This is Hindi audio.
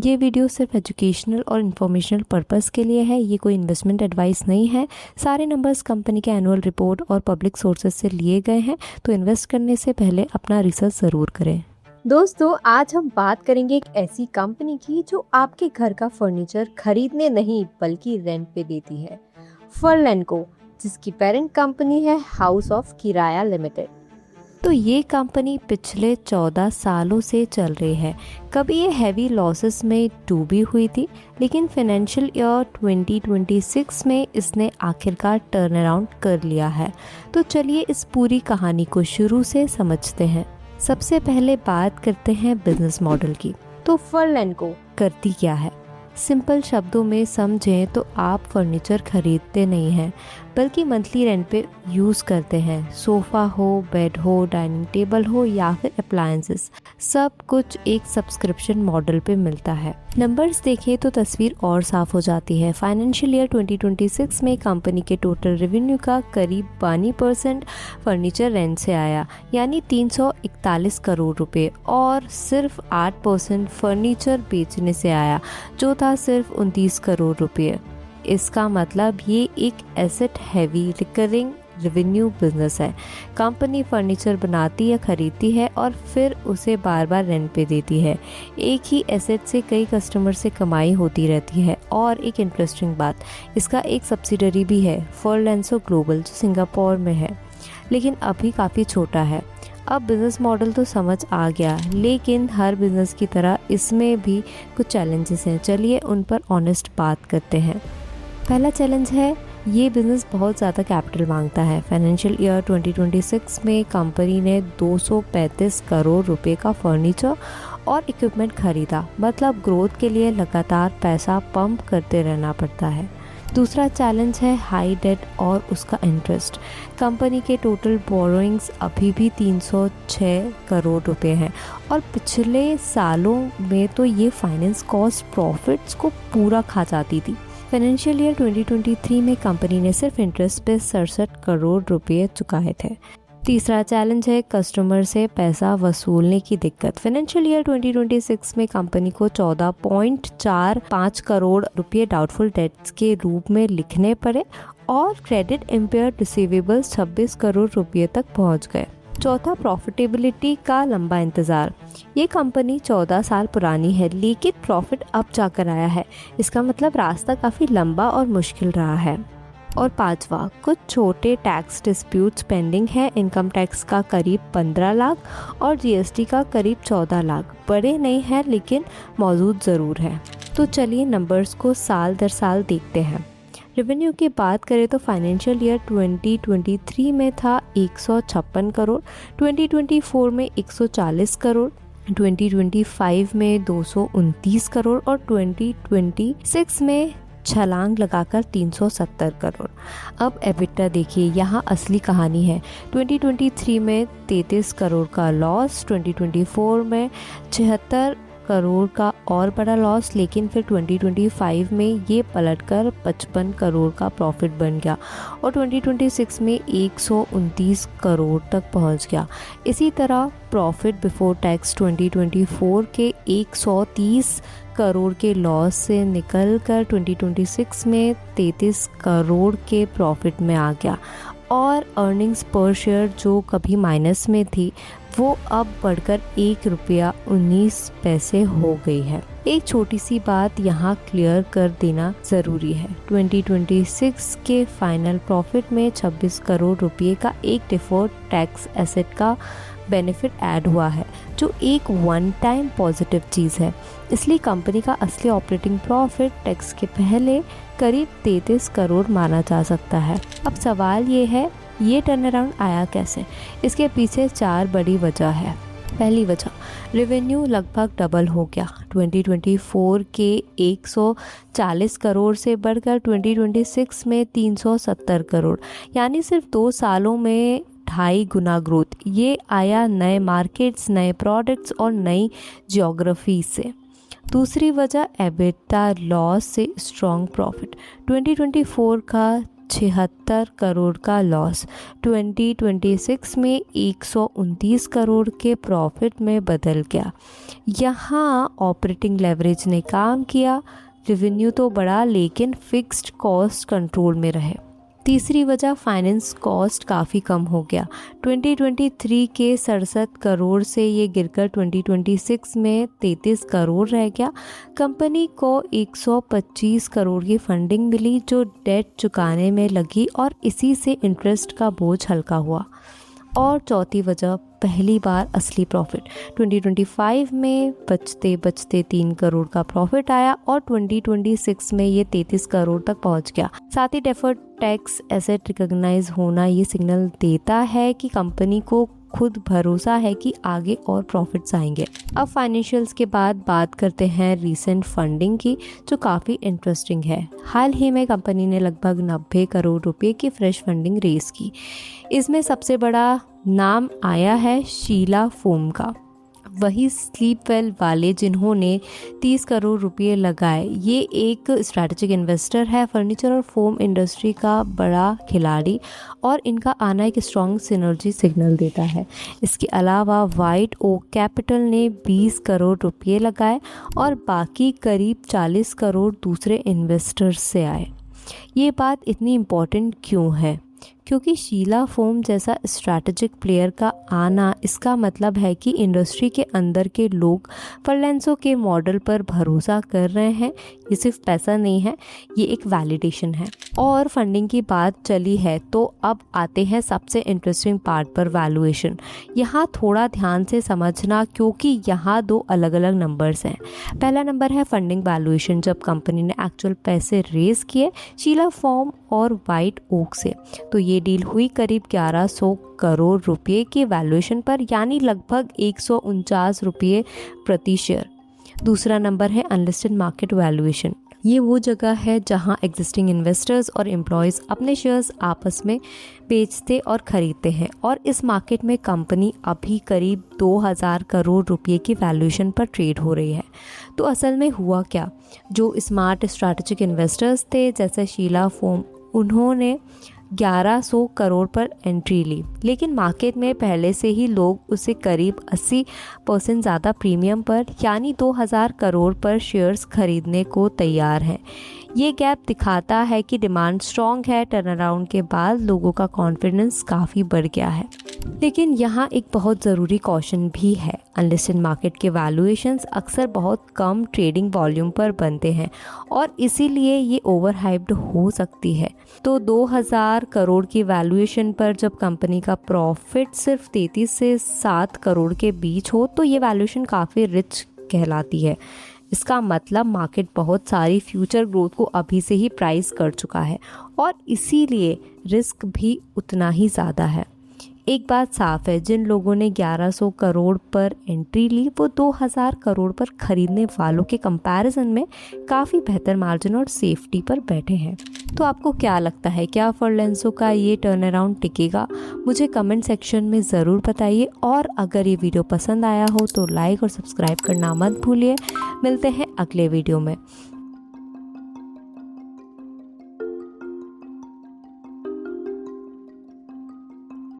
ये वीडियो सिर्फ एजुकेशनल और इन्फॉर्मेशनल पर्पस के लिए है, ये कोई इन्वेस्टमेंट एडवाइस नहीं है। सारे नंबर्स कंपनी के एनुअल रिपोर्ट और पब्लिक सोर्सेज से लिए गए हैं, तो इन्वेस्ट करने से पहले अपना रिसर्च ज़रूर करें। दोस्तों, आज हम बात करेंगे एक ऐसी कंपनी की जो आपके घर का फर्नीचर खरीदने नहीं बल्कि रेंट पे देती है, फर्लैंडको, जिसकी पेरेंट कंपनी है हाउस ऑफ किराया लिमिटेड। तो ये कंपनी पिछले 14 सालों से चल रही है। कभी ये हैवी लॉसेस में डूबी हुई थी, लेकिन फाइनेंशियल ईयर 2026 में इसने आखिरकार टर्न अराउंड कर लिया है। तो चलिए इस पूरी कहानी को शुरू से समझते हैं। सबसे पहले बात करते हैं बिजनेस मॉडल की। तो फर्लैंडको करती क्या है? सिंपल शब्दों में समझें तो आप फर्नीचर खरीदते नहीं हैं, बल्कि मंथली रेंट पे यूज़ करते हैं। सोफ़ा हो, बेड हो, डाइनिंग टेबल हो या फिर अप्लायंसेस, सब कुछ एक सब्सक्रिप्शन मॉडल पे मिलता है। नंबर्स देखें तो तस्वीर और साफ हो जाती है। फाइनेंशियल ईयर 2026 में कंपनी के टोटल रेवेन्यू का करीब 92% फर्नीचर रेंट से आया, यानी 341 करोड़ रुपए, और सिर्फ 8% फर्नीचर बेचने से आया, जो था सिर्फ 29 करोड़ रुपए। इसका मतलब ये एक asset heavy recurring revenue business है। कंपनी फर्नीचर बनाती या खरीदती है और फिर उसे बार बार रेंट पे देती है। एक ही एसेट से कई कस्टमर से कमाई होती रहती है। और एक इंटरेस्टिंग बात, इसका एक सब्सिडरी भी है, फर्लैंडको ग्लोबल, जो सिंगापुर में है, लेकिन अभी काफ़ी छोटा है। अब बिज़नेस मॉडल तो समझ आ गया, लेकिन हर बिज़नेस की तरह इसमें भी कुछ चैलेंजेस हैं। चलिए उन पर ऑनेस्ट बात करते हैं। पहला चैलेंज है, ये बिज़नेस बहुत ज़्यादा कैपिटल मांगता है। फाइनेंशियल ईयर 2026 में कंपनी ने 235 करोड़ रुपए का फर्नीचर और इक्विपमेंट खरीदा, मतलब ग्रोथ के लिए लगातार पैसा पंप करते रहना पड़ता है। दूसरा चैलेंज है हाई डेट और उसका इंटरेस्ट। कंपनी के टोटल बोरोइंग्स अभी भी 306 करोड़ रुपए हैं, और पिछले सालों में तो ये फाइनेंस कॉस्ट प्रॉफिट्स को पूरा खा जाती थी। फाइनेंशियल ईयर 2023 में कंपनी ने सिर्फ इंटरेस्ट पे 67 करोड़ रुपए चुकाए थे। तीसरा चैलेंज है कस्टमर से पैसा वसूलने की दिक्कत। फाइनेंशियल ईयर 2026 में कंपनी को 14.45 करोड़ रुपए डाउटफुल डेट्स के रूप में लिखने पड़े, और क्रेडिट इम्पेयर्ड रिसीवेबल्स 26 करोड़ रुपए तक पहुंच गए। चौथा, प्रॉफिटेबिलिटी का लंबा इंतज़ार। ये कंपनी 14 साल पुरानी है, लेकिन प्रॉफिट अब जाकर आया है। इसका मतलब रास्ता काफ़ी लंबा और मुश्किल रहा है। और पांचवा, कुछ छोटे टैक्स डिस्प्यूट्स पेंडिंग है। इनकम टैक्स का करीब 15 लाख और जीएसटी का करीब 14 लाख। बड़े नहीं हैं, लेकिन मौजूद ज़रूर है। तो चलिए नंबर्स को साल दर साल देखते हैं। रेवेन्यू की बात करें तो फाइनेंशियल ईयर 2023 में था 156 करोड़, 2024 में 140 करोड़, 2025 में 229 करोड़ और 2026 में छलांग लगाकर 370 करोड़। अब एबिटा देखिए, यहाँ असली कहानी है। 2023 में 33 करोड़ का लॉस, 2024 में 76 करोड़ का और बड़ा लॉस, लेकिन फिर 2025 में ये पलटकर 55 करोड़ का प्रॉफिट बन गया, और 2026 में 129 करोड़ तक पहुंच गया। इसी तरह प्रॉफिट बिफोर टैक्स 2024 के 130 करोड़ के लॉस से निकलकर 2026 में 33 करोड़ के प्रॉफिट में आ गया, और अर्निंग्स पर शेयर जो कभी माइनस में थी, वो अब बढ़कर 1 रुपया 19 पैसे हो गई है। एक छोटी सी बात यहाँ क्लियर कर देना ज़रूरी है। 2026 के फाइनल प्रॉफिट में 26 करोड़ रुपये का एक डिफर्ड टैक्स एसेट का बेनिफिट ऐड हुआ है, जो एक वन टाइम पॉजिटिव चीज़ है। इसलिए कंपनी का असली ऑपरेटिंग प्रॉफिट टैक्स के पहले करीब 33 करोड़ माना जा सकता है। अब सवाल ये है, ये टर्न अराउंड आया कैसे? इसके पीछे 4 बड़ी वजह है। पहली वजह, रेवेन्यू लगभग डबल हो गया। 2024 के 140 करोड़ से बढ़कर 2026 में 370 करोड़, यानी सिर्फ 2 सालों में 2.5 गुना ग्रोथ। ये आया नए मार्केट्स, नए प्रोडक्ट्स और नई जियोग्राफी से। दूसरी वजह, एबिटा लॉस से स्ट्रॉन्ग प्रॉफिट। 2024 का 76 करोड़ का लॉस 2026 में 129 करोड़ के प्रॉफिट में बदल गया। यहाँ ऑपरेटिंग लेवरेज ने काम किया, रेवेन्यू तो बढ़ा लेकिन फिक्स्ड कॉस्ट कंट्रोल में रहे। तीसरी वजह फाइनेंस कॉस्ट काफ़ी कम हो गया। 2023 के 67 करोड़ से ये गिरकर 2026 में 33 करोड़ रह गया। कंपनी को 125 करोड़ की फंडिंग मिली जो डेट चुकाने में लगी और इसी से इंटरेस्ट का बोझ हल्का हुआ। और चौथी वजह पहली बार असली प्रॉफिट 2025 में बचते बचते 3 करोड़ का प्रॉफिट आया और 2026 में ये 33 करोड़ तक पहुंच गया। साथ ही डेफर्ड टैक्स एसेट रिकॉग्नाइज होना ये सिग्नल देता है कि कंपनी को खुद भरोसा है कि आगे और प्रॉफिट्स आएंगे। अब फाइनेंशियल्स के बाद बात करते हैं रीसेंट फंडिंग की, जो काफ़ी इंटरेस्टिंग है। हाल ही में कंपनी ने लगभग 90 करोड़ रुपए की फ्रेश फंडिंग रेज की। इसमें सबसे बड़ा नाम आया है शीला फोम का, वही स्लीपवेल वाले जिन्होंने 30 करोड़ रुपए लगाए। ये एक स्ट्रैटेजिक इन्वेस्टर है, फर्नीचर और फोम इंडस्ट्री का बड़ा खिलाड़ी, और इनका आना एक स्ट्रॉन्ग सिनर्जी सिग्नल देता है। इसके अलावा वाइट ओक कैपिटल ने 20 करोड़ रुपए लगाए और बाकी करीब 40 करोड़ दूसरे इन्वेस्टर्स से आए। ये बात इतनी इम्पॉर्टेंट क्यों है? क्योंकि शीला फोम जैसा स्ट्रैटेजिक प्लेयर का आना, इसका मतलब है कि इंडस्ट्री के अंदर के लोग फर्लेंसो के मॉडल पर भरोसा कर रहे हैं। ये सिर्फ पैसा नहीं है, ये एक वैलिडेशन है। और फंडिंग की बात चली है तो अब आते हैं सबसे इंटरेस्टिंग पार्ट पर, वैल्यूएशन। यहाँ थोड़ा ध्यान से समझना क्योंकि यहाँ 2 अलग अलग नंबर्स हैं। पहला नंबर है फंडिंग वैल्यूएशन, जब कंपनी ने एक्चुअल पैसे रेज किए शीला फोम और वाइट ओक से, तो ये डील हुई करीब 1100 करोड़ रुपए के वैल्यूएशन पर, यानी लगभग 149 रुपये प्रति शेयर। दूसरा नंबर है अनलिस्टेड मार्केट वैल्यूएशन। ये वो जगह है जहां एग्जिस्टिंग इन्वेस्टर्स और एम्प्लॉयज़ अपने शेयर्स आपस में बेचते और ख़रीदते हैं, और इस मार्केट में कंपनी अभी करीब 2000 करोड़ रुपए की वैल्यूएशन पर ट्रेड हो रही है। तो असल में हुआ क्या? जो स्मार्ट स्ट्रैटेजिक इन्वेस्टर्स थे जैसे शीला फोम, उन्होंने 1100 करोड़ पर एंट्री ली, लेकिन मार्केट में पहले से ही लोग उसे करीब 80% ज़्यादा प्रीमियम पर, यानी 2000 करोड़ पर शेयर्स खरीदने को तैयार हैं। ये गैप दिखाता है कि डिमांड स्ट्रॉन्ग है। टर्नअराउंड के बाद लोगों का कॉन्फिडेंस काफ़ी बढ़ गया है। लेकिन यहाँ एक बहुत ज़रूरी कॉशन भी है। अनलिस्टेड मार्केट के वैल्यूएशंस अक्सर बहुत कम ट्रेडिंग वॉल्यूम पर बनते हैं और इसीलिए ये ओवर हाइप्ड हो सकती है। तो 2000 करोड़ की वैल्यूएशन पर जब कंपनी का प्रॉफिट सिर्फ 33 से 7 करोड़ के बीच हो, तो ये वैल्यूएशन काफ़ी रिच कहलाती है। इसका मतलब मार्केट बहुत सारी फ्यूचर ग्रोथ को अभी से ही प्राइस कर चुका है और इसीलिए रिस्क भी उतना ही ज़्यादा है। एक बात साफ है, जिन लोगों ने 1100 करोड़ पर एंट्री ली वो 2000 करोड़ पर खरीदने वालों के कंपैरिजन में काफ़ी बेहतर मार्जिन और सेफ्टी पर बैठे हैं। तो आपको क्या लगता है, क्या फर्लेंसो का ये टर्न अराउंड टिकेगा? मुझे कमेंट सेक्शन में ज़रूर बताइए, और अगर ये वीडियो पसंद आया हो तो लाइक और सब्सक्राइब करना मत भूलिए। मिलते हैं अगले वीडियो में।